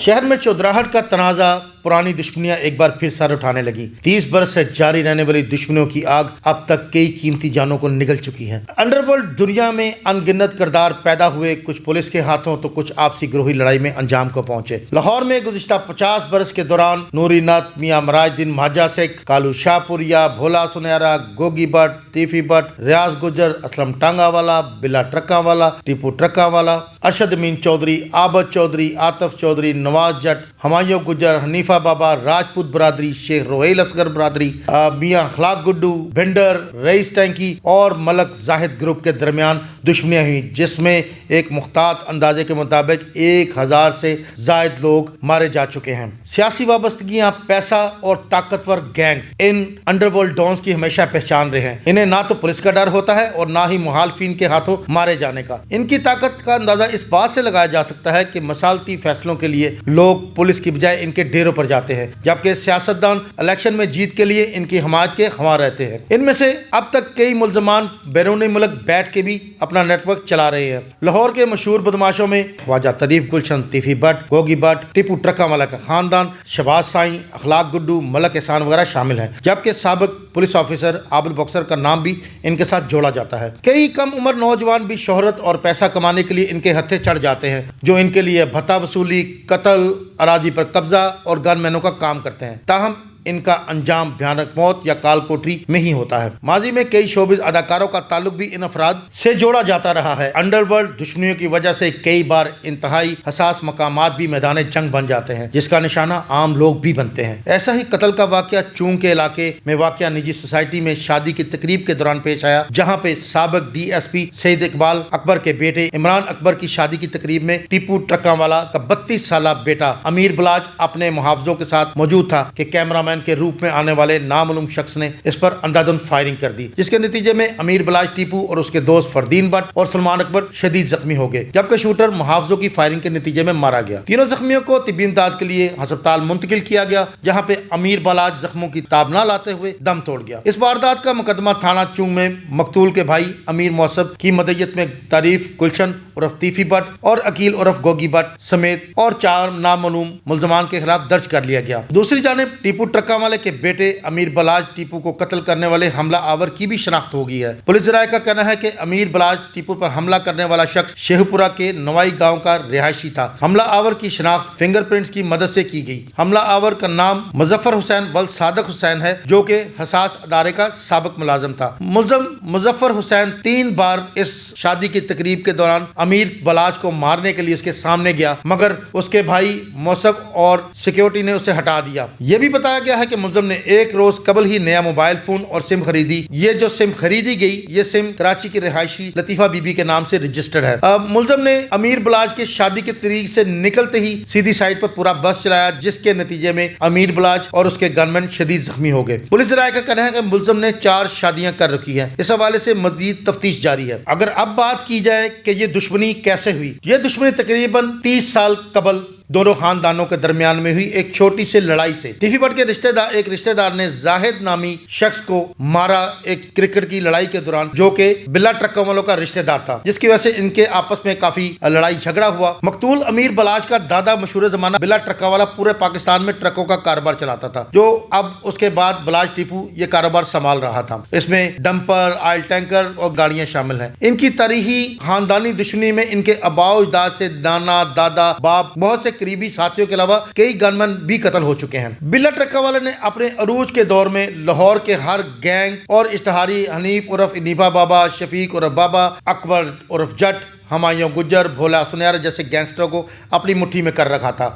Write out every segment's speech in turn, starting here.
शहर में चौधराहट का तनाज़ा, पुरानी दुश्मनियां एक बार फिर सर उठाने लगी। 30 बरस से जारी रहने वाली दुश्मनियों की आग अब तक कई कीमती जानों को निगल चुकी है। अंडरवर्ल्ड दुनिया में अनगिनत किरदार पैदा हुए, कुछ पुलिस के हाथों तो कुछ आपसी ग्रोही लड़ाई में अंजाम को पहुंचे। लाहौर में गुज़िश्ता 50 बरस के दौरान नूरी नत, मियां मराजुद्दीन महाजा शेख, कालू शाहपुरिया, भोला सुनहरा, गोगी भट्ट, तीफी भट्ट, रियाज गुजर, असलम टांगा वाला, बिला ट्रक्का वाला, टीपू ट्रक्का वाला, अरशद अमीन चौधरी, आबद चौधरी, आतफ चौधरी, नवाज जट, हमायूं गुजर, हनीफा बाबा, राजपूत बरादरी, शेख रोहेल असगर बरादरी, मियां अखलाक गुड्डू, भिंडर, रईस टैंकी और मलक जाहिद ग्रुप के दरमियान दुश्मनियां हुई, जिसमें एक मुख्तात अंदाजे के मुताबिक 1000 से जायद लोग मारे जा चुके हैं। सियासी वाबस्तगियां, पैसा और ताकतवर गैंग्स इन अंडरवर्ल्ड डॉन्स की हमेशा पहचान रहे हैं। इन्हें ना तो पुलिस का डर होता है और ना ही मुखालिफिन के हाथों मारे जाने का। इनकी ताकत का अंदाजा इस बात से लगाया जा सकता है कि मसालती फैसलों के लिए लोग पुलिस की बजाय इनके डेरों पर जाते हैं, जबकि सियासतदान इलेक्शन में जीत के लिए इनकी हमायत के ख्वाह रहते हैं। इनमें से अब तक कई मुल्जमान बैरून मुल्क बैठ के भी अपना नेटवर्क चला रहे हैं। लाहौर के मशहूर बदमाशों में ख्वाजा तरीफ गुलशन, तीफी भट्ट, गोगी भट्ट, टीपू ट्रक्का वाला का खानदान, शहबाज साईं, अखलाक गुड्डू, मलक एहसान वगैरह शामिल हैं, जबकि साबिक पुलिस ऑफिसर आबिद बक्सर का नाम भी इनके साथ जोड़ा जाता है। कई कम उम्र नौजवान भी शोहरत और पैसा कमाने के लिए इनके हत्थे चढ़ जाते हैं, जो इनके लिए भत्ता वसूली, कत्ल, अराजी पर कब्जा और गनमैनों का काम करते हैं। ताहम इनका अंजाम भयानक मौत या काल कोठरी में ही होता है। माजी में कई शोबिज अदाकारों का ताल्लुक भी इन अफराद से जोड़ा जाता रहा है। अंडरवर्ल्ड दुश्मनियों की वजह से कई बार इंतहाई हसास मकामात भी मैदान जंग बन जाते हैं, जिसका निशाना आम लोग भी बनते हैं। ऐसा ही कत्ल का वाकया चूंग के इलाके में वाकया निजी सोसाइटी में शादी की तकरीब के दौरान पेश आया, जहाँ पे साबिक DSP सईद इकबाल अकबर के बेटे इमरान अकबर की शादी की तकरीब में टीपू ट्रक्कावाला का 32 साल बेटा अमीर बलाज अपने मुहावजों के साथ मौजूद था कि कैमरा के रूप में आने वाले नामालूम शख्स ने इस पर अंधाधुंध फायरिंग कर दी, जिसके नतीजे में अमीर बलाज, टीपू और उसके दोस्त फरदीन भट्ट और सलमान अकबर शदीद जख्मी हो गए, जबकि शूटर मुहावजों की फायरिंग के नतीजे में मारा गया। तीनों जख्मियों को तिब्बी इमदाद के लिए अस्पताल मुंतकिल किया गया, जहां पे अमीर बलाज जख्मों की ताब न लाते हुए दम तोड़ गया। इस वारदात का मुकदमा थाना चूंग में मकतूल के भाई अमीर मौसब की मदयत में तारीफ गुलशन उर्फ तीफी भट्ट और अकील उर्फ गोगी भट्ट समेत और 4 नामालूम मुल्जमान के खिलाफ दर्ज कर लिया गया। दूसरी जानिब टीपू ट्रक्का वाले के बेटे अमीर बलाज टीपू को कत्ल करने वाले हमला आवर की भी शनाख्त हो गई है। पुलिस राय का कहना है कि अमीर बलाज टीपू पर हमला करने वाला शख्स शेखपुरा के नवाई गांव का रिहायशी था। हमला आवर की शनाख्त फिंगरप्रिंट्स की मदद से की गई। हमला आवर का नाम मुजफ्फर हुसैन वल सादक हुसैन है, जो कि हसास अदारे का साबिक मुलाजिम था। मुल्जम मुजफ्फर हुसैन 3 बार इस शादी की तकरीब के दौरान अमीर बलाज को मारने के लिए उसके सामने गया, मगर उसके भाई मौसब और सिक्योरिटी ने उसे हटा दिया। यह भी बताया गया है कि मुल्जम ने एक रोज कबल ही नया मोबाइल फोन और सिम खरीदी। ये जो सिम खरीदी गई, ये सिम कराची की रिहायशी लतीफा बीबी के नाम से रजिस्टर्ड है। मुल्जम ने अमीर बलाज के शादी के तरीक से निकलते ही सीधी साइड पर पूरा बस चलाया, जिसके नतीजे में अमीर बलाज और उसके गनमैन शदीद जख्मी हो गए। पुलिस राय का कहना है कि मुल्जम ने 4 शादियां कर रखी है। इस हवाले से मजीद तफ्तीश जारी है। अगर अब बात की जाए कि ये दुश्मनी कैसे हुई, ये दुश्मनी तकरीबन 30 साल कबल दोनों खानदानों के दरमियान में हुई एक छोटी सी लड़ाई से। तीफी भट्ट के एक रिश्तेदार ने जाहिद नामी शख्स को मारा एक क्रिकेट की लड़ाई के दौरान, जो कि बिल्ला ट्रक्का वालों का रिश्तेदार था, जिसकी वजह से इनके आपस में काफी लड़ाई झगड़ा हुआ। मकतूल अमीर बलाज का दादा मशहूर जमाना बिल्ला ट्रक्का वाला पूरे पाकिस्तान में ट्रकों का कारोबार चलाता था, जो अब उसके बाद बलाज टीपू ये कारोबार संभाल रहा था। इसमें डंपर, ऑयल टैंकर और गाड़ियां शामिल हैं। इनकी तारीखी खानदानी दुश्मनी में इनके अबाव अजदाद से नाना, दादा, बाप, बहुत से करीबी साथियों के अलावा कई गनमैन भी कत्ल हो चुके हैं। बिल्ला ट्रक्का वाले ने अपने अरूज के दौर में लाहौर के हर गैंग और इश्तहारी हनीफ उर्फ हनीफा बाबा, शफीक उर्फ बाबा, अकबर उर्फ जट, हमायूं गुजर, भोला सुनहरा जैसे गैंगस्टरों को अपनी मुट्ठी में कर रखा था।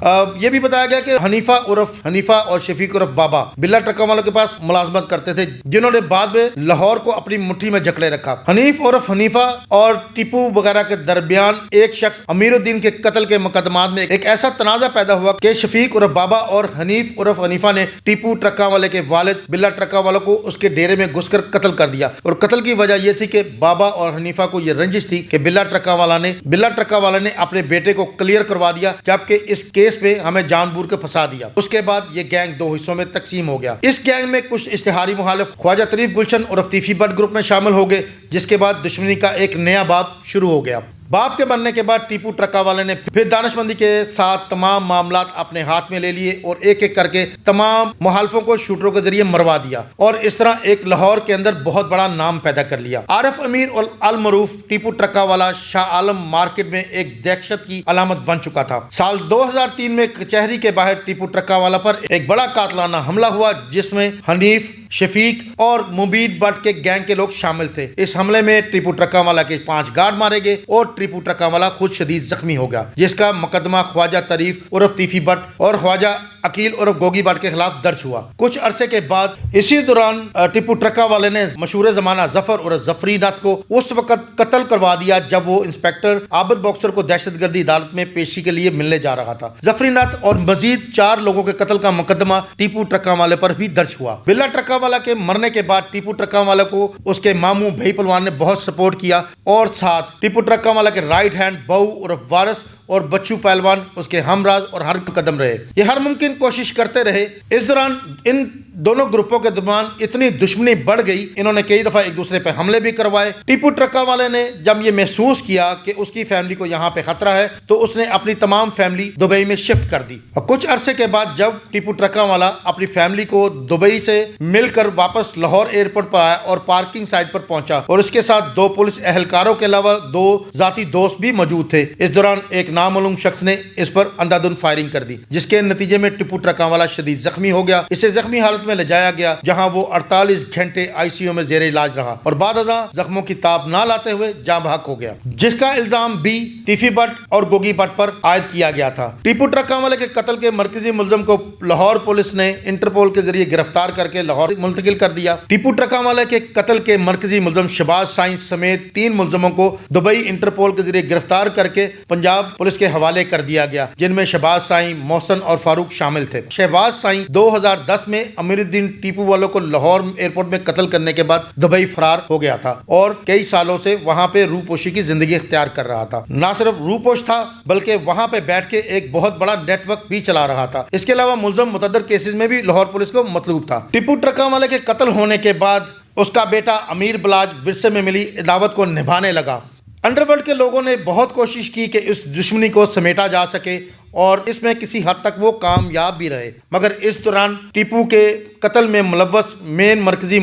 यह भी बताया गया कि हनीफा और शफीक उर्फ बाबा बिल्ला ट्रक्का वालों के पास मुलाजमत करते थे, जिन्होंने बाद में लाहौर को अपनी मुट्ठी में जकड़े रखा। हनीफ उर्फ हनीफा और टीपू वगैरह के दरमियान एक शख्स अमीरुद्दीन के कत्ल के मुकदमात में एक ऐसा तनाजा पैदा हुआ कि शफीक उर्फ बाबा और हनीफ उर्फ हनीफा ने टीपू ट्रक्का वाले के वालिद बिल्ला ट्रक्का वालों को उसके डेरे में घुसकर कत्ल कर दिया। और कत्ल की वजह यह थी कि बाबा और हनीफा को यह रंजिश थी कि बिल्ला ट्रक्का वाला ने अपने बेटे को क्लियर करवा दिया, जबकि इस केस पे हमें जानबूझ के फंसा दिया। उसके बाद ये गैंग 2 हिस्सों में तकसीम हो गया। इस गैंग में कुछ इश्तिहारी मुखालिफ ख्वाजा तरीफ गुलशन और तीफी भट्ट ग्रुप में शामिल हो गए, जिसके बाद दुश्मनी का एक नया बाब शुरू हो गया। बाप के बनने के बाद टीपू ट्रक्का वाले ने फिर दानिशमंदी के साथ तमाम मामलात अपने हाथ में ले लिए और एक एक करके तमाम मुखालफों को शूटरों के जरिए मरवा दिया और इस तरह एक लाहौर के अंदर बहुत बड़ा नाम पैदा कर लिया। आरिफ अमीर और अल मरूफ टीपू ट्रक्का वाला शाह आलम मार्केट में एक दहशत की अलामत बन चुका था। साल 2003 में कचहरी के बाहर टीपू ट्रक्का वाला पर एक बड़ा कातलाना हमला हुआ जिसमें हनीफ, शफीक और मुबीन भट्ट के गैंग के लोग शामिल थे। इस हमले में टीपू ट्रक्का वाला के 5 गार्ड मारे गए और टीपू ट्रक्का वाला खुद शदीद जख्मी हो गया, जिसका मुकदमा ख्वाजा तारीफ उर्फ तीफी भट्ट और ख्वाजा अकील उर्फ गोगी भट्ट के खिलाफ दर्ज हुआ। कुछ अरसे के बाद इसी दौरान टीपू ट्रक्का वाले ने मशहूर जमाना जफर और जफरी नाथ को उस वक्त कत्ल करवा दिया जब वो इंस्पेक्टर आबिद बॉक्सर को दहशतगर्दी अदालत में पेशी के लिए मिलने जा रहा था। जफरी नाथ और मजीद 4 लोगों के कत्ल का मुकदमा टीपू ट्रक्का वाले पर भी दर्ज हुआ। बिल्ला ट्रक्का वाला के मरने के बाद टीपू ट्रक्का वाला को उसके मामू भाई पलवान ने बहुत सपोर्ट किया और साथ टीपू ट्रक्का वाला के राइट हैंड बहू उर्फ वारिस और बच्चू पहलवान उसके हमराज और हर कदम रहे। ये हर मुमकिन कोशिश करते रहे। इस दौरान इन दोनों ग्रुपों के दरमियान इतनी दुश्मनी बढ़ गई, इन्होंने कई दफा एक दूसरे पे हमले भी करवाए। टीपू ट्रक्का वाले ने जब ये महसूस किया कि उसकी फैमिली को यहाँ पे खतरा है तो उसने अपनी तमाम फैमिली दुबई में शिफ्ट कर दी और कुछ अरसे के बाद जब टीपू ट्रक्का वाला अपनी फैमिली को दुबई से मिलकर वापस लाहौर एयरपोर्ट पर आया और पार्किंग साइट पर पहुंचा और उसके साथ 2 पुलिस एहलकारों के अलावा 2 जाती दोस्त भी मौजूद थे। इस दौरान एक नामालूम शख्स ने इस पर अंधाधुंध फायरिंग कर दी, जिसके नतीजे में टीपू ट्रक्का वाला शदीद जख्मी हो गया। इसे जख्मी हालत में ले जाया गया जहां वो 48 घंटे आईसीयू में जेर इलाज रहा और बाद जख्मों की ताब ना लाते हुए जाँ बहक हो गया, जिसका इल्जाम भी तीफी भट्ट और गोगी भट्ट पर आयद किया गया था। टीपू ट्रक्का वाले के कत्ल के मरकजी मुलजम को लाहौर पुलिस ने इंटरपोल के जरिए गिरफ्तार करके लाहौर मुंतकिल कर दिया। टीपू ट्रक्का वाले के कत्ल के मरकजी मुलजम शहबाज साईं समेत 3 मुलजमों को दुबई इंटरपोल के जरिए गिरफ्तार करके पंजाब पुलिस के हवाले कर दिया गया, जिनमें शहबाज साईं, मोहसन और फारूक शामिल थे। शहबाज साईं 2010 में अमीरुद्दीन टीपू वालों को लाहौर एयरपोर्ट में कत्ल करने के बाद दुबई फरार हो गया था और कई सालों से वहां पे रूपोशी की जिंदगी इख्तियार कर रहा था। न सिर्फ रूपोश था बल्कि वहां पे बैठ के एक बहुत बड़ा नेटवर्क भी चला रहा था। इसके अलावा मुलजम मुतअद्दिद केसेस में भी लाहौर पुलिस को मतलूब था। टीपू ट्रक्का वाले के कत्ल होने के बाद उसका बेटा अमीर बलाज विरसे में मिली दावत को निभाने लगा। अंडरवर्ल्ड के लोगों ने बहुत कोशिश की कि इस दुश्मनी को समेटा जा सके और इसमें किसी हद तक वो कामयाब भी रहे, मगर इस दौरान टीपू के कत्ल में मुलव्वस मेन मरकजी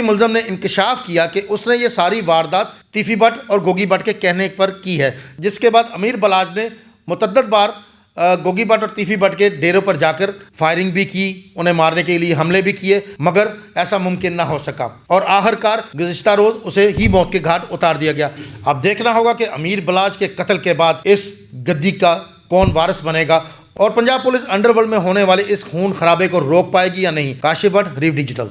मुलजम ने इंकशाफ किया कि उसने ये सारी वारदात तीफी भट्ट और गोगी भट्ट के कहने पर की है, जिसके बाद अमीर बलाज ने मुतअद्दिद बार गोगी भट्ट और तीफी भट्ट के डेरों पर जाकर फायरिंग भी की, उन्हें मारने के लिए हमले भी किए, मगर ऐसा मुमकिन ना हो सका और आखिरकार गुज़िश्ता रोज उसे ही मौत के घाट उतार दिया गया। अब देखना होगा कि अमीर बलाज के कत्ल के बाद इस गद्दी का कौन वारिस बनेगा और पंजाब पुलिस अंडरवर्ल्ड में होने वाले इस खून खराबे को रोक पाएगी या नहीं। Kashif Bhatt, reef digital.